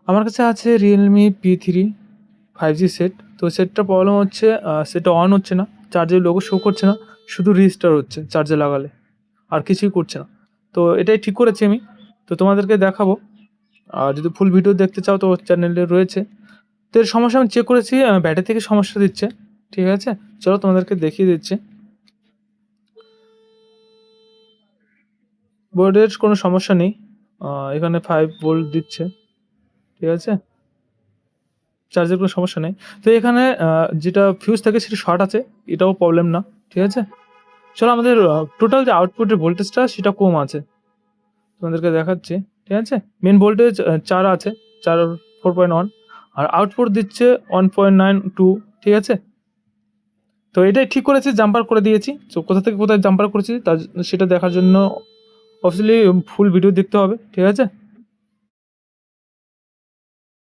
আমার কাছে আছে রিয়েলমি P3 5G সেট। তো সেটটার প্রবলেম হচ্ছে সেটটা অন হচ্ছে না, চার্জের লোগো শো করছে না, শুধু রেজিস্টার হচ্ছে চার্জে লাগালে, আর কিছুই করছে না। তো এটাই ঠিক করেছি আমি, তো তোমাদেরকে দেখাবো। আর যদি ফুল ভিডিও দেখতে চাও তো চ্যানেলে রয়েছে। তো এর সমস্যা আমি চেক করেছি, ব্যাটারি থেকে সমস্যা দিচ্ছে। ঠিক আছে, চলো তোমাদেরকে দেখিয়ে দিচ্ছি। বোর্ডের কোনো সমস্যা নেই, এখানে 5 ভোল্ট দিচ্ছে। ঠিক আছে, চার্জের কোনো সমস্যা নেই। তো এখানে যেটা ফিউজ থাকে সেটা শর্ট আছে, এটাও প্রবলেম না। ঠিক আছে, চলো আমাদের টোটাল যে আউটপুটের ভোল্টেজটা সেটা কম আছে, তোমাদেরকে দেখাচ্ছি। ঠিক আছে, মেন ভোল্টেজ 4 আছে, 4 4.1, আর আউটপুট দিচ্ছে 1.92। ঠিক আছে, তো এটাই ঠিক করেছি, জাম্পার করে দিয়েছি। তো কোথা থেকে কোথায় জাম্পার করেছি তা সেটা দেখার জন্য অবভিয়াসলি ফুল ভিডিও দেখতে হবে। ঠিক আছে।